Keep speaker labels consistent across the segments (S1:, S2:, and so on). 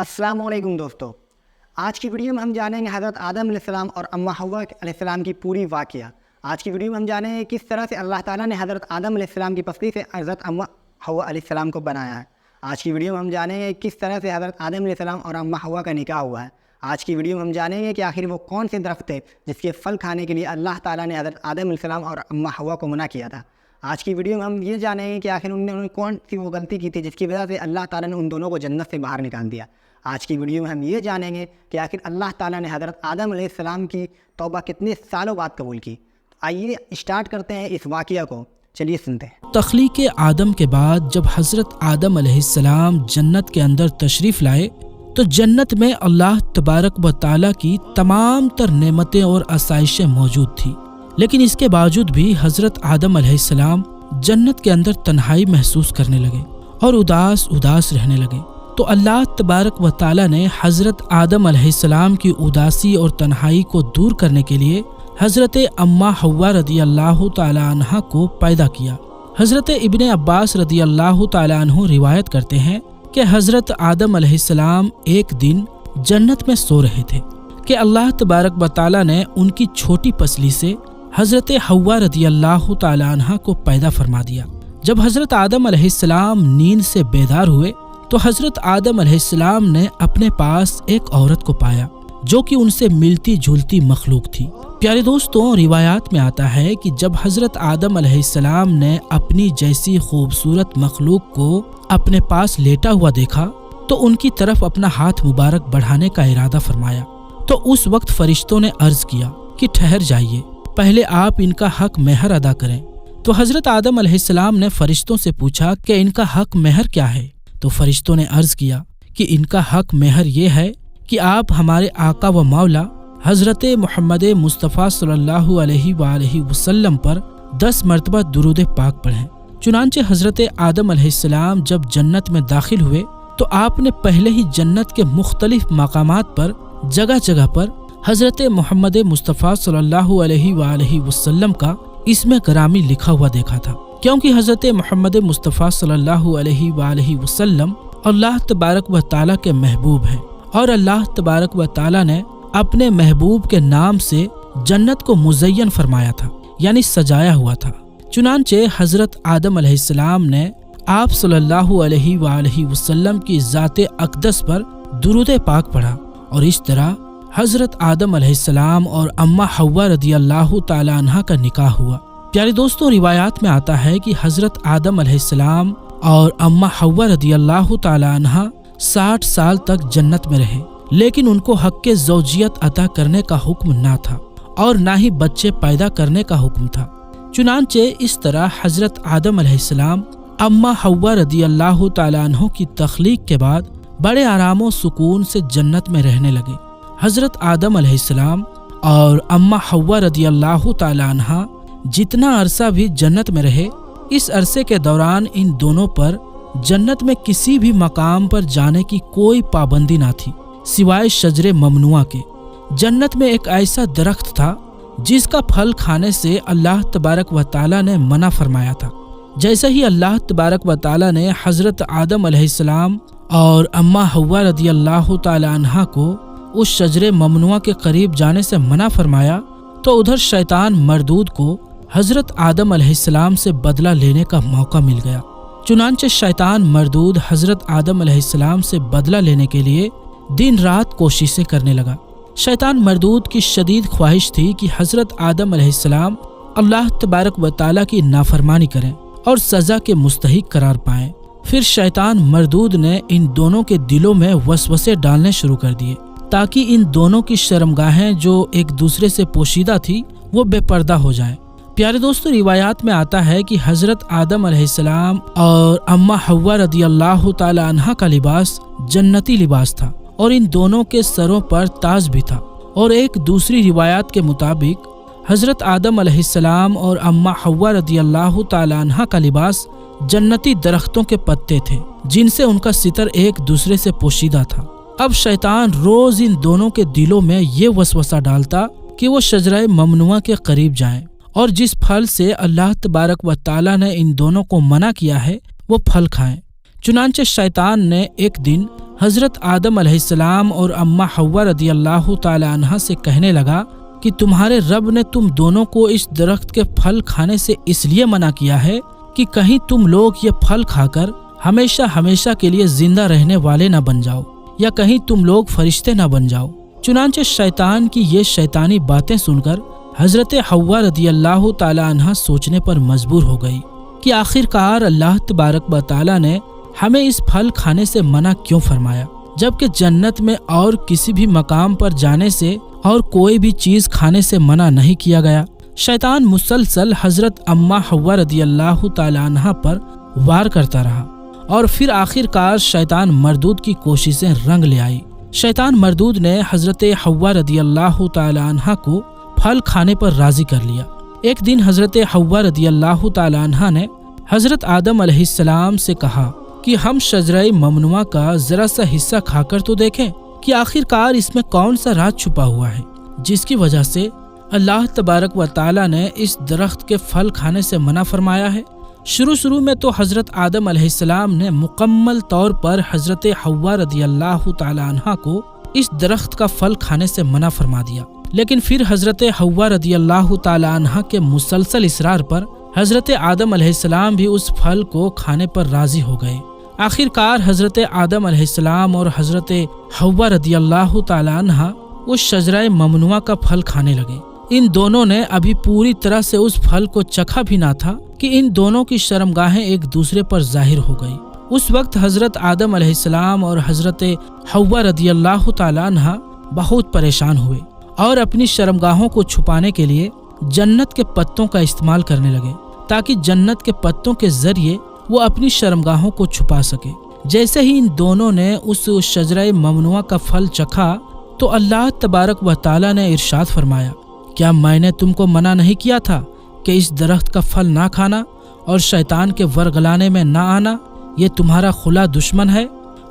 S1: السلام علیکم دوستو، آج کی ویڈیو میں ہم جانیں گے حضرت آدم علیہ السلام اور اماں حوا علیہ السلام کی پوری واقعہ۔ آج کی ویڈیو میں ہم جانیں گے کس طرح سے اللہ تعالیٰ نے حضرت آدم علیہ السلام کی پسلی سے حضرت اماں حوا علیہ السلام کو بنایا ہے۔ آج کی ویڈیو میں ہم جانیں گے کس طرح سے حضرت آدم علیہ السلام اور اماں حوا کا نکاح ہوا ہے۔ آج کی ویڈیو میں ہم جانیں گے کہ آخر وہ کون سے درخت تھے جس کے پھل کھانے کے لیے اللہ تعالیٰ نے حضرت آدم علیہ السلام اور اماں حوا کو منع کیا تھا۔ آج کی ویڈیو میں ہم یہ جانیں گے کہ آخر انہوں نے کون سی وہ غلطی کی تھی جس کی وجہ سے اللہ تعالیٰ نے ان دونوں کو جنت سے باہر نکال دیا۔ آج کی ویڈیو میں ہم یہ جانیں گے کہ آخر اللہ تعالیٰ نے حضرت آدم علیہ السلام کی توبہ کتنے سالوں بعد قبول کی۔ آئیے اسٹارٹ کرتے ہیں اس واقعہ کو، چلیے سنتے ہیں۔
S2: تخلیق آدم کے بعد جب حضرت آدم علیہ السلام جنت کے اندر تشریف لائے تو جنت میں اللہ تبارک و تعالیٰ کی تمام تر نعمتیں اور آسائشیں موجود تھیں، لیکن اس کے باوجود بھی حضرت آدم علیہ السلام جنت کے اندر تنہائی محسوس کرنے لگے اور اداس رہنے لگے۔ تو اللہ تبارک و تعالیٰ نے حضرت آدم علیہ السلام کی اداسی اور تنہائی کو دور کرنے کے لیے حضرت اماں حوا رضی اللہ تعالیٰ عنہ کو پیدا کیا۔ حضرت ابن عباس رضی اللہ تعالیٰ عنہ روایت کرتے ہیں کہ حضرت آدم علیہ السلام ایک دن جنت میں سو رہے تھے کہ اللہ تبارک و تعالیٰ نے ان کی چھوٹی پسلی سے حضرت حوا رضی اللہ تعالیٰ عنہ کو پیدا فرما دیا۔ جب حضرت آدم علیہ السلام نیند سے بیدار ہوئے تو حضرت آدم علیہ السلام نے اپنے پاس ایک عورت کو پایا جو کہ ان سے ملتی جلتی مخلوق تھی۔ پیارے دوستوں، روایات میں آتا ہے کہ جب حضرت آدم علیہ السلام نے اپنی جیسی خوبصورت مخلوق کو اپنے پاس لیٹا ہوا دیکھا تو ان کی طرف اپنا ہاتھ مبارک بڑھانے کا ارادہ فرمایا، تو اس وقت فرشتوں نے عرض کیا کہ ٹھہر جائیے، پہلے آپ ان کا حق مہر ادا کریں۔ تو حضرت آدم علیہ السلام نے فرشتوں سے پوچھا کہ ان کا حق مہر کیا ہے؟ تو فرشتوں نے عرض کیا کہ ان کا حق مہر یہ ہے کہ آپ ہمارے آقا و مولا حضرت محمد مصطفیٰ صلی اللہ علیہ وآلہ وسلم پر 10 مرتبہ درود پاک پڑھیں۔ چنانچہ حضرت آدم علیہ السلام جب جنت میں داخل ہوئے تو آپ نے پہلے ہی جنت کے مختلف مقامات پر جگہ جگہ پر حضرت محمد مصطفیٰ صلی اللہ علیہ وآلہ وسلم کا اسم گرامی لکھا ہوا دیکھا تھا، کیونکہ حضرت محمد مصطفیٰ صلی اللہ علیہ وآلہ وسلم اللہ تبارک و تعالیٰ کے محبوب ہیں، اور اللہ تبارک و تعالیٰ نے اپنے محبوب کے نام سے جنت کو مزین فرمایا تھا، یعنی سجایا ہوا تھا۔ چنانچہ حضرت آدم علیہ السلام نے آپ صلی اللہ علیہ وآلہ وسلم کی ذات اقدس پر درود پاک پڑھا، اور اس طرح حضرت آدم علیہ السلام اور اماں حوا رضی اللہ تعالیٰ عنہ کا نکاح ہوا۔ پیارے دوستوں، روایات میں آتا ہے کہ حضرت آدم علیہ السلام اور اماں حوا رضی اللہ تعالیٰ عنہ 60 سال تک جنت میں رہے، لیکن ان کو حق کے زوجیت عطا کرنے کا حکم نہ تھا اور نہ ہی بچے پیدا کرنے کا حکم تھا۔ چنانچہ اس طرح حضرت آدم علیہ السلام اماں حوا رضی اللہ تعالیٰ عنہ کی تخلیق کے بعد بڑے آرام و سکون سے جنت میں رہنے لگے۔ حضرت آدم علیہ السلام اور اماں حوا رضی اللہ تعالیٰ عنہ جتنا عرصہ بھی جنت میں رہے، اس عرصے کے دوران ان دونوں پر جنت میں کسی بھی مقام پر جانے کی کوئی پابندی نہ تھی سوائے شجر ممنوعہ کے۔ جنت میں ایک ایسا درخت تھا جس کا پھل کھانے سے اللہ تبارک و تعالیٰ نے منع فرمایا تھا۔ جیسے ہی اللہ تبارک و تعالیٰ نے حضرت آدم علیہ السلام اور اماں حوا رضی اللہ تعالیٰ عنہ کو اس شجر ممنوعہ کے قریب جانے سے منع فرمایا تو ادھر شیطان مردود کو حضرت آدم علیہ السلام سے بدلہ لینے کا موقع مل گیا۔ چنانچہ شیطان مردود حضرت آدم علیہ السلام سے بدلہ لینے کے لیے دن رات کوششیں کرنے لگا۔ شیطان مردود کی شدید خواہش تھی کہ حضرت آدم علیہ السلام اللہ تبارک و تعالیٰ کی نافرمانی کریں اور سزا کے مستحق قرار پائیں۔ پھر شیطان مردود نے ان دونوں کے دلوں میں وسوسے ڈالنے شروع کر دیے تاکہ ان دونوں کی شرمگاہیں جو ایک دوسرے سے پوشیدہ تھی وہ بے پردہ ہو جائیں۔ پیارے دوستو، روایات میں آتا ہے کہ حضرت آدم علیہ السلام اور اماں حوا رضی اللہ تعالی عنہ کا لباس جنتی لباس تھا، اور ان دونوں کے سروں پر تاج بھی تھا، اور ایک دوسری روایات کے مطابق حضرت آدم علیہ السلام اور اماں حوا رضی اللہ تعالی عنہ کا لباس جنتی درختوں کے پتے تھے جن سے ان کا ستر ایک دوسرے سے پوشیدہ تھا۔ اب شیطان روز ان دونوں کے دلوں میں یہ وسوسہ ڈالتا کہ وہ شجرہ ممنوعہ کے قریب جائیں اور جس پھل سے اللہ تبارک و تعالیٰ نے ان دونوں کو منع کیا ہے وہ پھل کھائیں۔ چنانچہ شیطان نے ایک دن حضرت آدم علیہ السلام اور اماں حوا رضی اللہ تعالی عنہا سے کہنے لگا کہ تمہارے رب نے تم دونوں کو اس درخت کے پھل کھانے سے اس لیے منع کیا ہے کہ کہیں تم لوگ یہ پھل کھا کر ہمیشہ ہمیشہ کے لیے زندہ رہنے والے نہ بن جاؤ، یا کہیں تم لوگ فرشتے نہ بن جاؤ۔ چنانچہ شیطان کی یہ شیطانی باتیں سن کر حضرت حوا رضی اللہ تعالی عنہا سوچنے پر مجبور ہو گئی کہ آخرکار اللہ تبارک و تعالی نے ہمیں اس پھل کھانے سے منع کیوں فرمایا، جبکہ جنت میں اور کسی بھی مقام پر جانے سے اور کوئی بھی چیز کھانے سے منع نہیں کیا گیا۔ شیطان مسلسل حضرت اماں حوا رضی اللہ تعالی عنہا پر وار کرتا رہا، اور پھر آخرکار شیطان مردود کی کوششیں رنگ لے آئی۔ شیطان مردود نے حضرت حوا رضی اللہ تعالی عنہا کو پھل کھانے پر راضی کر لیا۔ ایک دن حضرت حوا رضی اللہ تعالی عنہا نے حضرت آدم علیہ السلام سے کہا کہ ہم شجرہ ممنوعہ کا ذرا سا حصہ کھا کر تو دیکھیں کہ آخرکار اس میں کون سا راز چھپا ہوا ہے جس کی وجہ سے اللہ تبارک و تعالی نے اس درخت کے پھل کھانے سے منع فرمایا ہے۔ شروع میں تو حضرت آدم علیہ السلام نے مکمل طور پر حضرت حوا رضی اللہ تعالی عنہا کو اس درخت کا پھل کھانے سے منع فرما دیا، لیکن پھر حضرت حوا رضی اللہ تعالی عنہا کے مسلسل اصرار پر حضرت آدم علیہ السلام بھی اس پھل کو کھانے پر راضی ہو گئے۔ آخرکار حضرت آدم علیہ السلام اور حضرت حوا رضی اللہ تعالی عنہا اس شجرہ ممنوعہ کا پھل کھانے لگے۔ ان دونوں نے ابھی پوری طرح سے اس پھل کو چکھا بھی نہ تھا کہ ان دونوں کی شرمگاہیں ایک دوسرے پر ظاہر ہو گئی۔ اس وقت حضرت آدم علیہ السلام اور حضرت حوا رضی اللہ تعالی عنہا بہت پریشان ہوئے اور اپنی شرمگاہوں کو چھپانے کے لیے جنت کے پتوں کا استعمال کرنے لگے تاکہ جنت کے پتوں کے ذریعے وہ اپنی شرمگاہوں کو چھپا سکے۔ جیسے ہی ان دونوں نے اس شجرہ ممنوعہ کا پھل چکھا تو اللہ تبارک و تعالی نے ارشاد فرمایا، کیا میں نے تم کو منع نہیں کیا تھا کہ اس درخت کا پھل نہ کھانا اور شیطان کے ورگلانے میں نہ آنا؟ یہ تمہارا خلا دشمن ہے۔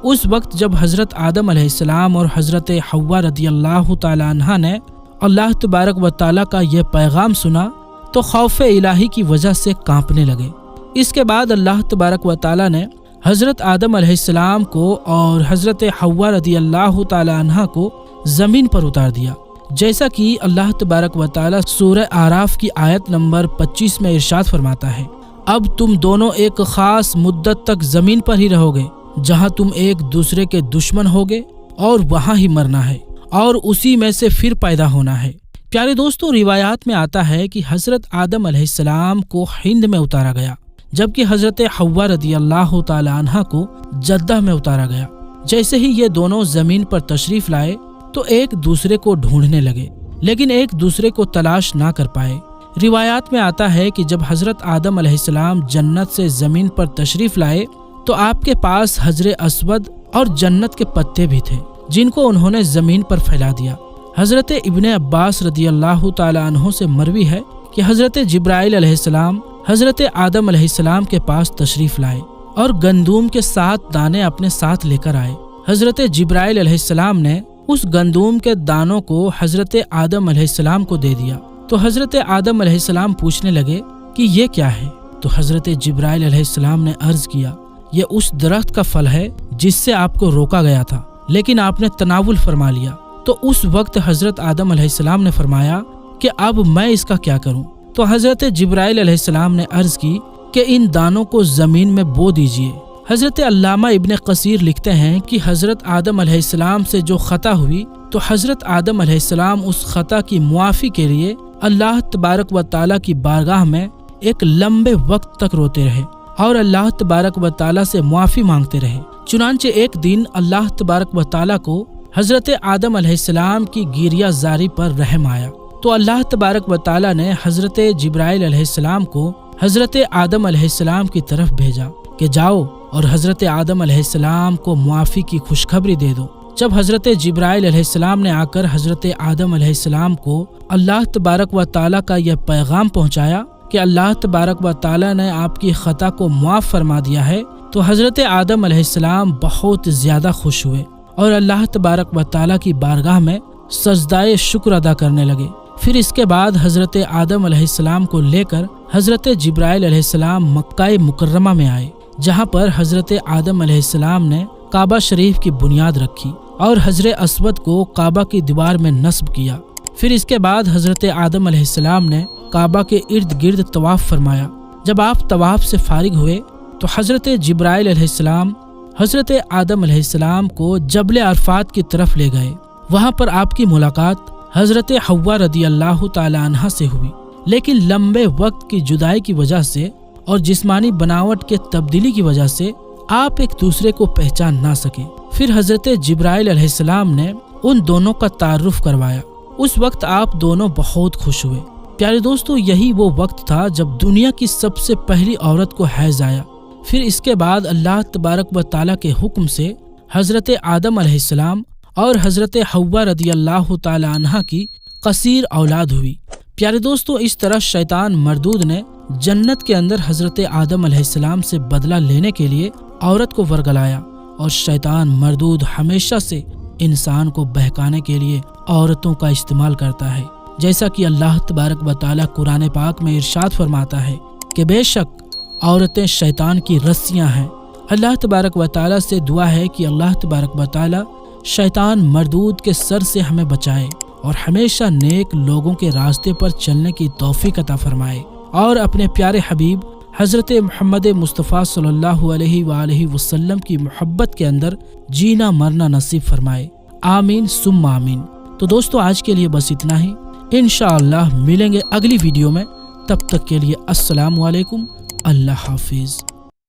S2: اس وقت جب حضرت آدم علیہ السلام اور حضرت حوا رضی اللہ تعالی عنہا نے اللہ تبارک و تعالی کا یہ پیغام سنا تو خوف الہی کی وجہ سے کانپنے لگے۔ اس کے بعد اللہ تبارک و تعالی نے حضرت آدم علیہ السلام کو اور حضرت حوا رضی اللہ تعالی عنہا کو زمین پر اتار دیا، جیسا کہ اللہ تبارک و تعالی سورہ اعراف کی آیت نمبر 25 میں ارشاد فرماتا ہے، اب تم دونوں ایک خاص مدت تک زمین پر ہی رہو گے جہاں تم ایک دوسرے کے دشمن ہوگے اور وہاں ہی مرنا ہے اور اسی میں سے پھر پیدا ہونا ہے۔ پیارے دوستوں، روایات میں آتا ہے کہ حضرت آدم علیہ السلام کو ہند میں اتارا گیا، جبکہ حضرت حوا رضی اللہ تعالی عنہا کو جدہ میں اتارا گیا۔ جیسے ہی یہ دونوں زمین پر تشریف لائے تو ایک دوسرے کو ڈھونڈنے لگے، لیکن ایک دوسرے کو تلاش نہ کر پائے۔ روایات میں آتا ہے کہ جب حضرت آدم علیہ السلام جنت سے زمین پر تشریف لائے تو آپ کے پاس حجر اسود اور جنت کے پتے بھی تھے، جن کو انہوں نے زمین پر پھیلا دیا۔ حضرت ابن عباس رضی اللہ تعالی عنہ سے مروی ہے کہ حضرت جبرائیل علیہ السلام حضرت آدم علیہ السلام کے پاس تشریف لائے اور گندم کے 7 دانے اپنے ساتھ لے کر آئے۔ حضرت جبرائیل علیہ السلام نے اس گندم کے دانوں کو حضرت آدم علیہ السلام کو دے دیا تو حضرت آدم علیہ السلام پوچھنے لگے کہ یہ کیا ہے؟ تو حضرت جبرائیل علیہ السلام نے عرض کیا، یہ اس درخت کا پھل ہے جس سے آپ کو روکا گیا تھا لیکن آپ نے تناول فرما لیا۔ تو اس وقت حضرت آدم علیہ السلام نے فرمایا کہ اب میں اس کا کیا کروں؟ تو حضرت جبرائیل علیہ السلام نے عرض کی کہ ان دانوں کو زمین میں بو دیجئے۔ حضرت علامہ ابن قصیر لکھتے ہیں کہ حضرت آدم علیہ السلام سے جو خطا ہوئی تو حضرت آدم علیہ السلام اس خطا کی معافی کے لیے اللہ تبارک و تعالیٰ کی بارگاہ میں ایک لمبے وقت تک روتے رہے اور اللہ تبارک و تعالیٰ سے معافی مانگتے رہے۔ چنانچہ ایک دن اللہ تبارک و تعالیٰ کو حضرت آدم علیہ السلام کی گریہ زاری پر رحم آیا تو اللہ تبارک و تعالیٰ نے حضرت جبرائیل علیہ السلام کو حضرت آدم علیہ السلام کی طرف بھیجا کہ جاؤ اور حضرت آدم علیہ السلام کو معافی کی خوشخبری دے دو۔ جب حضرت جبرائیل علیہ السلام نے آ کر حضرت آدم علیہ السلام کو اللہ تبارک و تعالیٰ کا یہ پیغام پہنچایا کہ اللہ تبارک و تعالیٰ نے آپ کی خطا کو معاف فرما دیا ہے تو حضرت آدم علیہ السلام بہت زیادہ خوش ہوئے اور اللہ تبارک و تعالیٰ کی بارگاہ میں سجدہ شکر ادا کرنے لگے۔ پھر اس کے بعد حضرت آدم علیہ السلام کو لے کر حضرت جبرائیل علیہ السلام مکہ مکرمہ میں آئے، جہاں پر حضرت آدم علیہ السلام نے کعبہ شریف کی بنیاد رکھی اور حجر اسود کو کعبہ کی دیوار میں نصب کیا۔ پھر اس کے بعد حضرت آدم علیہ السلام نے کعبہ کے ارد گرد طواف فرمایا۔ جب آپ طواف سے فارغ ہوئے تو حضرت جبرائیل علیہ السلام حضرت آدم علیہ السلام کو جبل عرفات کی طرف لے گئے۔ وہاں پر آپ کی ملاقات حضرت حوا رضی اللہ تعالی عنہا سے ہوئی، لیکن لمبے وقت کی جدائی کی وجہ سے اور جسمانی بناوٹ کے تبدیلی کی وجہ سے آپ ایک دوسرے کو پہچان نہ سکے۔ پھر حضرت جبرائیل علیہ السلام نے ان دونوں کا تعارف کروایا۔ اس وقت آپ دونوں بہت خوش ہوئے۔ پیارے دوستو، یہی وہ وقت تھا جب دنیا کی سب سے پہلی عورت کو حیض آیا۔ پھر اس کے بعد اللہ تبارک و تعالیٰ کے حکم سے حضرت آدم علیہ السلام اور حضرت حوا رضی اللہ تعالی عنہا کی قصیر اولاد ہوئی۔ پیارے دوستو، اس طرح شیطان مردود نے جنت کے اندر حضرت آدم علیہ السلام سے بدلہ لینے کے لیے عورت کو ورگلایا، اور شیطان مردود ہمیشہ سے انسان کو بہکانے کے لیے عورتوں کا استعمال کرتا ہے، جیسا کہ اللہ تبارک و تعالیٰ قرآن پاک میں ارشاد فرماتا ہے کہ بے شک عورتیں شیطان کی رسیاں ہیں۔ اللہ تبارک و تعالیٰ سے دعا ہے کہ اللہ تبارک و تعالیٰ شیطان مردود کے سر سے ہمیں بچائے اور ہمیشہ نیک لوگوں کے راستے پر چلنے کی توفیق عطا فرمائے، اور اپنے پیارے حبیب حضرت محمد مصطفیٰ صلی اللہ علیہ وآلہ وسلم کی محبت کے اندر جینا مرنا نصیب فرمائے، آمین ثم آمین۔ تو دوستو، آج کے لیے بس اتنا ہی، انشاءاللہ ملیں گے اگلی ویڈیو میں۔ تب تک کے لیے السلام علیکم، اللہ حافظ۔